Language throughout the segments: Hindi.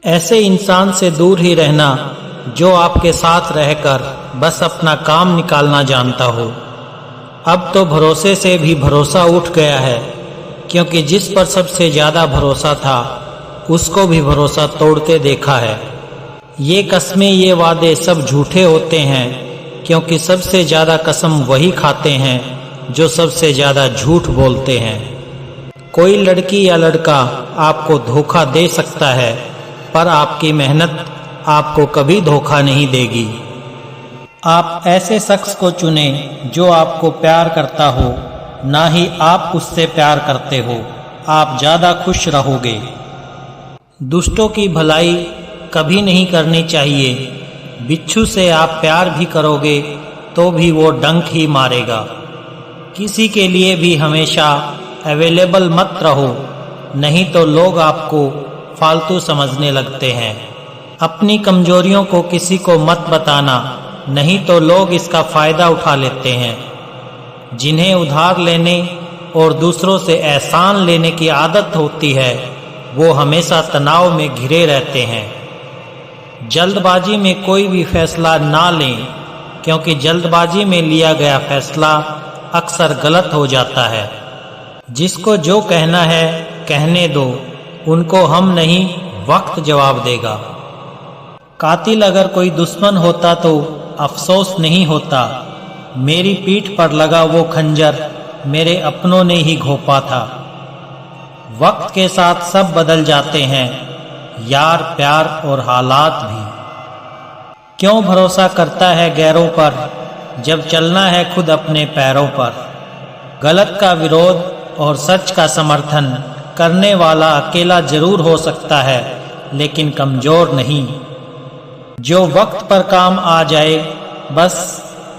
ऐसे इंसान से दूर ही रहना जो आपके साथ रहकर बस अपना काम निकालना जानता हो। अब तो भरोसे से भी भरोसा उठ गया है, क्योंकि जिस पर सबसे ज़्यादा भरोसा था उसको भी भरोसा तोड़ते देखा है। ये कस्में, ये वादे सब झूठे होते हैं, क्योंकि सबसे ज़्यादा कसम वही खाते हैं जो सबसे ज़्यादा झूठ बोलते हैं। कोई लड़की या लड़का आपको धोखा दे सकता है, पर आपकी मेहनत आपको कभी धोखा नहीं देगी। आप ऐसे शख्स को चुनें जो आपको प्यार करता हो, ना ही आप उससे प्यार करते हो। आप ज़्यादा खुश रहोगे। दुष्टों की भलाई कभी नहीं करनी चाहिए। बिच्छू से आप प्यार भी करोगे तो भी वो डंक ही मारेगा। किसी के लिए भी हमेशा अवेलेबल मत रहो, नहीं तो लोग आपको फालतू समझने लगते हैं। अपनी कमजोरियों को किसी को मत बताना, नहीं तो लोग इसका फ़ायदा उठा लेते हैं। जिन्हें उधार लेने और दूसरों से एहसान लेने की आदत होती है, वो हमेशा तनाव में घिरे रहते हैं। जल्दबाजी में कोई भी फैसला ना लें, क्योंकि जल्दबाजी में लिया गया फैसला अक्सर गलत हो जाता है। जिसको जो कहना है कहने दो, उनको हम नहीं वक्त जवाब देगा। कातिल अगर कोई दुश्मन होता तो अफसोस नहीं होता। मेरी पीठ पर लगा वो खंजर मेरे अपनों ने ही घोंपा था। वक्त के साथ सब बदल जाते हैं, यार, प्यार और हालात भी। क्यों भरोसा करता है गैरों पर, जब चलना है खुद अपने पैरों पर। गलत का विरोध और सच का समर्थन करने वाला अकेला जरूर हो सकता है, लेकिन कमजोर नहीं। जो वक्त पर काम आ जाए, बस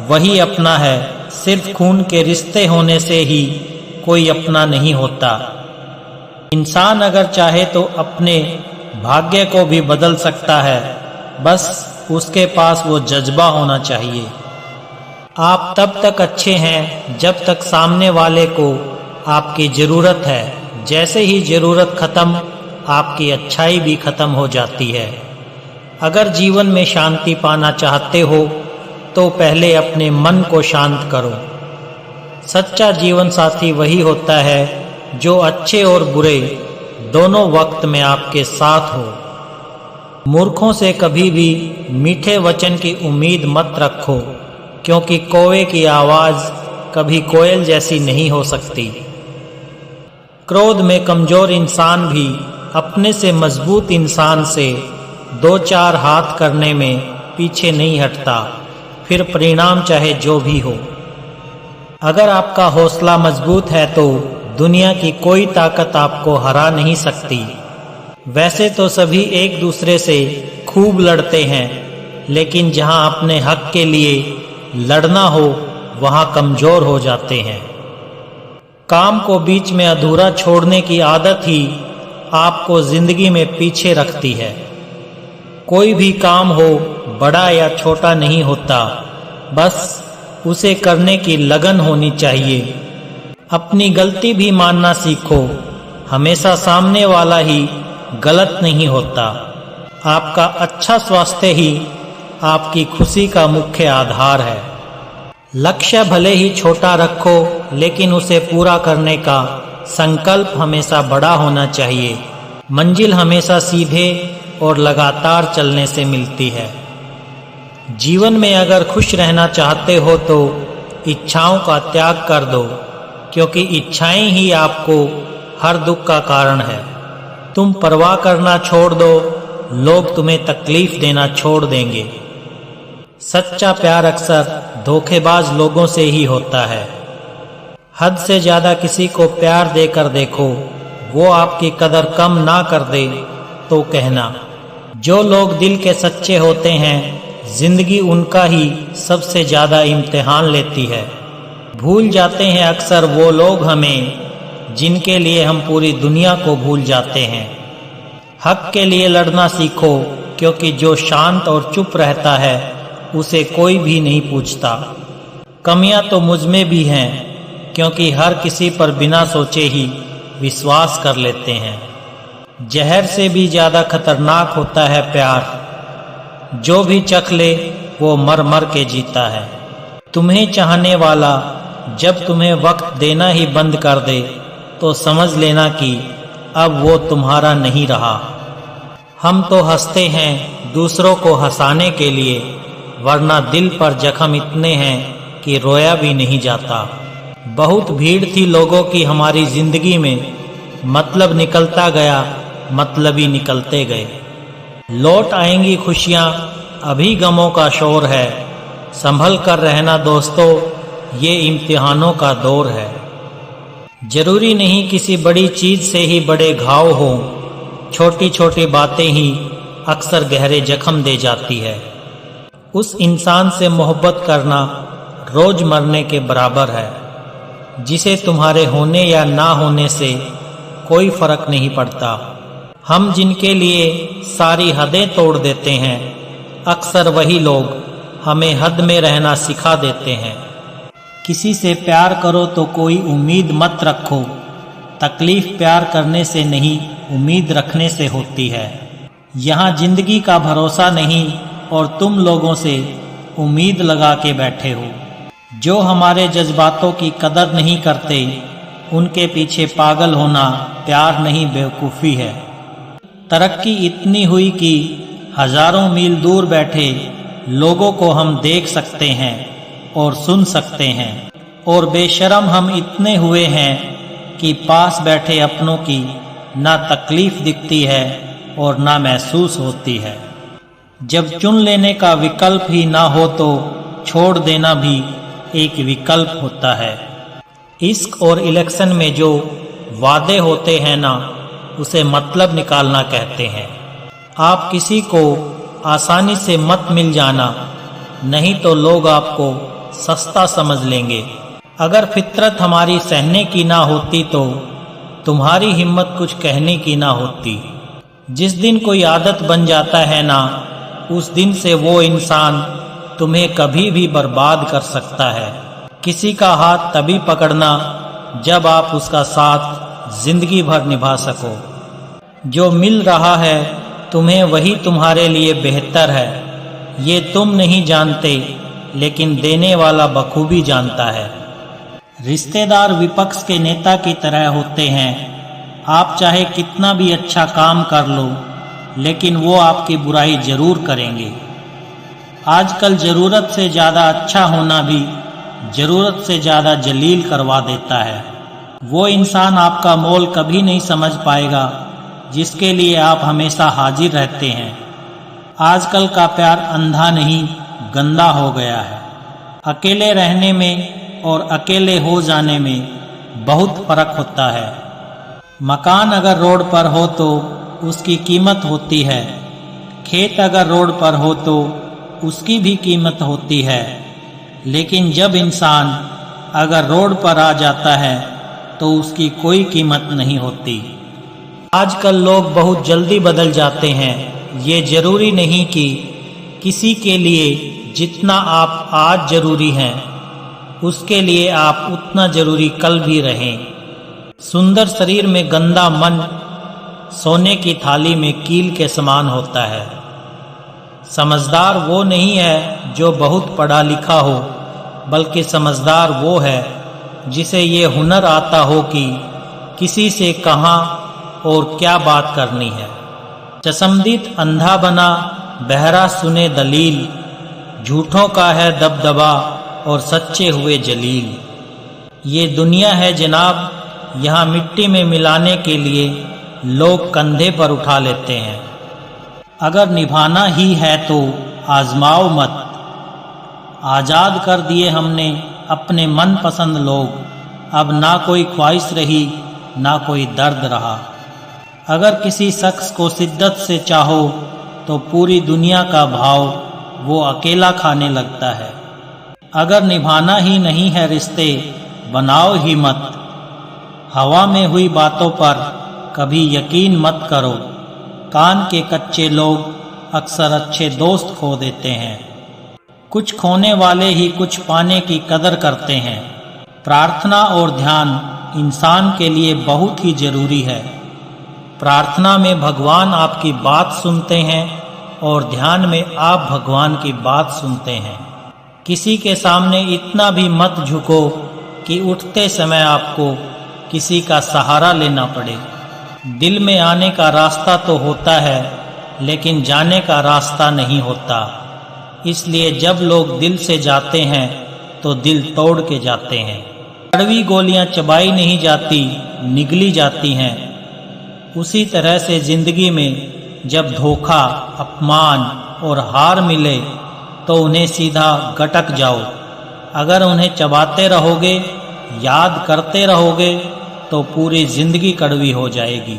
वही अपना है। सिर्फ खून के रिश्ते होने से ही कोई अपना नहीं होता। इंसान अगर चाहे तो अपने भाग्य को भी बदल सकता है, बस उसके पास वो जज्बा होना चाहिए। आप तब तक अच्छे हैं जब तक सामने वाले को आपकी ज़रूरत है। जैसे ही ज़रूरत खत्म, आपकी अच्छाई भी खत्म हो जाती है। अगर जीवन में शांति पाना चाहते हो तो पहले अपने मन को शांत करो। सच्चा जीवन साथी वही होता है जो अच्छे और बुरे दोनों वक्त में आपके साथ हो। मूर्खों से कभी भी मीठे वचन की उम्मीद मत रखो, क्योंकि कौवे की आवाज़ कभी कोयल जैसी नहीं हो सकती। क्रोध में कमज़ोर इंसान भी अपने से मजबूत इंसान से दो चार हाथ करने में पीछे नहीं हटता, फिर परिणाम चाहे जो भी हो। अगर आपका हौसला मजबूत है तो दुनिया की कोई ताकत आपको हरा नहीं सकती। वैसे तो सभी एक दूसरे से खूब लड़ते हैं, लेकिन जहां अपने हक के लिए लड़ना हो वहां कमज़ोर हो जाते हैं। काम को बीच में अधूरा छोड़ने की आदत ही आपको ज़िंदगी में पीछे रखती है। कोई भी काम हो, बड़ा या छोटा नहीं होता, बस उसे करने की लगन होनी चाहिए। अपनी गलती भी मानना सीखो। हमेशा सामने वाला ही गलत नहीं होता। आपका अच्छा स्वास्थ्य ही आपकी खुशी का मुख्य आधार है। लक्ष्य भले ही छोटा रखो, लेकिन उसे पूरा करने का संकल्प हमेशा बड़ा होना चाहिए। मंजिल हमेशा सीधे और लगातार चलने से मिलती है। जीवन में अगर खुश रहना चाहते हो तो इच्छाओं का त्याग कर दो, क्योंकि इच्छाएं ही आपको हर दुख का कारण है। तुम परवाह करना छोड़ दो, लोग तुम्हें तकलीफ देना छोड़ देंगे। सच्चा प्यार अक्सर धोखेबाज लोगों से ही होता है। हद से ज़्यादा किसी को प्यार देकर देखो, वो आपकी कदर कम ना कर दे तो कहना। जो लोग दिल के सच्चे होते हैं, जिंदगी उनका ही सबसे ज़्यादा इम्तिहान लेती है। भूल जाते हैं अक्सर वो लोग हमें, जिनके लिए हम पूरी दुनिया को भूल जाते हैं। हक के लिए लड़ना सीखो, क्योंकि जो शांत और चुप रहता है उसे कोई भी नहीं पूछता। कमियां तो मुझ में भी हैं, क्योंकि हर किसी पर बिना सोचे ही विश्वास कर लेते हैं। जहर से भी ज़्यादा खतरनाक होता है प्यार, जो भी चख ले वो मर मर के जीता है। तुम्हें चाहने वाला जब तुम्हें वक्त देना ही बंद कर दे तो समझ लेना कि अब वो तुम्हारा नहीं रहा। हम तो हंसते हैं दूसरों को हंसाने के लिए, वरना दिल पर जख्म इतने हैं कि रोया भी नहीं जाता। बहुत भीड़ थी लोगों की हमारी जिंदगी में, मतलब निकलता गया, मतलब ही निकलते गए। लौट आएंगी खुशियाँ, अभी गमों का शोर है। संभल कर रहना दोस्तों, ये इम्तिहानों का दौर है। जरूरी नहीं किसी बड़ी चीज़ से ही बड़े घाव हों, छोटी छोटी बातें ही अक्सर गहरे जख्म दे जाती है। उस इंसान से मोहब्बत करना रोज मरने के बराबर है, जिसे तुम्हारे होने या ना होने से कोई फर्क नहीं पड़ता। हम जिनके लिए सारी हदें तोड़ देते हैं, अक्सर वही लोग हमें हद में रहना सिखा देते हैं। किसी से प्यार करो तो कोई उम्मीद मत रखो, तकलीफ प्यार करने से नहीं उम्मीद रखने से होती है। यहाँ जिंदगी का भरोसा नहीं और तुम लोगों से उम्मीद लगा के बैठे हो। जो हमारे जज्बातों की कदर नहीं करते, उनके पीछे पागल होना प्यार नहीं बेवकूफ़ी है। तरक्की इतनी हुई कि हजारों मील दूर बैठे लोगों को हम देख सकते हैं और सुन सकते हैं, और बेशर्म हम इतने हुए हैं कि पास बैठे अपनों की ना तकलीफ दिखती है और ना महसूस होती है। जब चुन लेने का विकल्प ही ना हो तो छोड़ देना भी एक विकल्प होता है। इश्क और इलेक्शन में जो वादे होते हैं ना, उसे मतलब निकालना कहते हैं। आप किसी को आसानी से मत मिल जाना, नहीं तो लोग आपको सस्ता समझ लेंगे। अगर फितरत हमारी सहने की ना होती तो तुम्हारी हिम्मत कुछ कहने की ना होती। जिस दिन कोई आदत बन जाता है ना, उस दिन से वो इंसान तुम्हें कभी भी बर्बाद कर सकता है। किसी का हाथ तभी पकड़ना जब आप उसका साथ जिंदगी भर निभा सको। जो मिल रहा है तुम्हें वही तुम्हारे लिए बेहतर है, ये तुम नहीं जानते, लेकिन देने वाला बखूबी जानता है। रिश्तेदार विपक्ष के नेता की तरह होते हैं। आप चाहे कितना भी अच्छा काम कर लो, लेकिन वो आपकी बुराई जरूर करेंगे। आजकल ज़रूरत से ज़्यादा अच्छा होना भी ज़रूरत से ज़्यादा जलील करवा देता है। वो इंसान आपका मोल कभी नहीं समझ पाएगा जिसके लिए आप हमेशा हाजिर रहते हैं। आजकल का प्यार अंधा नहीं गंदा हो गया है। अकेले रहने में और अकेले हो जाने में बहुत फर्क होता है। मकान अगर रोड पर हो तो उसकी कीमत होती है, खेत अगर रोड पर हो तो उसकी भी कीमत होती है, लेकिन जब इंसान अगर रोड पर आ जाता है तो उसकी कोई कीमत नहीं होती। आजकल लोग बहुत जल्दी बदल जाते हैं। ये जरूरी नहीं कि किसी के लिए जितना आप आज जरूरी हैं, उसके लिए आप उतना जरूरी कल भी रहें। सुंदर शरीर में गंदा मन सोने की थाली में कील के समान होता है। समझदार वो नहीं है जो बहुत पढ़ा लिखा हो, बल्कि समझदार वो है जिसे ये हुनर आता हो कि किसी से कहाँ और क्या बात करनी है। चशमदीद अंधा बना बहरा सुने दलील, झूठों का है दबदबा और सच्चे हुए जलील। ये दुनिया है जनाब, यहाँ मिट्टी में मिलाने के लिए लोग कंधे पर उठा लेते हैं। अगर निभाना ही है तो आजमाओ मत। आज़ाद कर दिए हमने अपने मनपसंद लोग, अब ना कोई ख्वाहिश रही ना कोई दर्द रहा। अगर किसी शख्स को शिद्दत से चाहो तो पूरी दुनिया का भाव वो अकेला खाने लगता है। अगर निभाना ही नहीं है रिश्ते, बनाओ ही मत। हवा में हुई बातों पर कभी यकीन मत करो। कान के कच्चे लोग अक्सर अच्छे दोस्त खो देते हैं। कुछ खोने वाले ही कुछ पाने की कदर करते हैं। प्रार्थना और ध्यान इंसान के लिए बहुत ही जरूरी है। प्रार्थना में भगवान आपकी बात सुनते हैं और ध्यान में आप भगवान की बात सुनते हैं। किसी के सामने इतना भी मत झुको कि उठते समय आपको किसी का सहारा लेना पड़े। दिल में आने का रास्ता तो होता है, लेकिन जाने का रास्ता नहीं होता। इसलिए जब लोग दिल से जाते हैं तो दिल तोड़ के जाते हैं। कड़वी गोलियां चबाई नहीं जाती, निगली जाती हैं। उसी तरह से जिंदगी में जब धोखा, अपमान और हार मिले तो उन्हें सीधा गटक जाओ। अगर उन्हें चबाते रहोगे, याद करते रहोगे तो पूरी जिंदगी कड़वी हो जाएगी।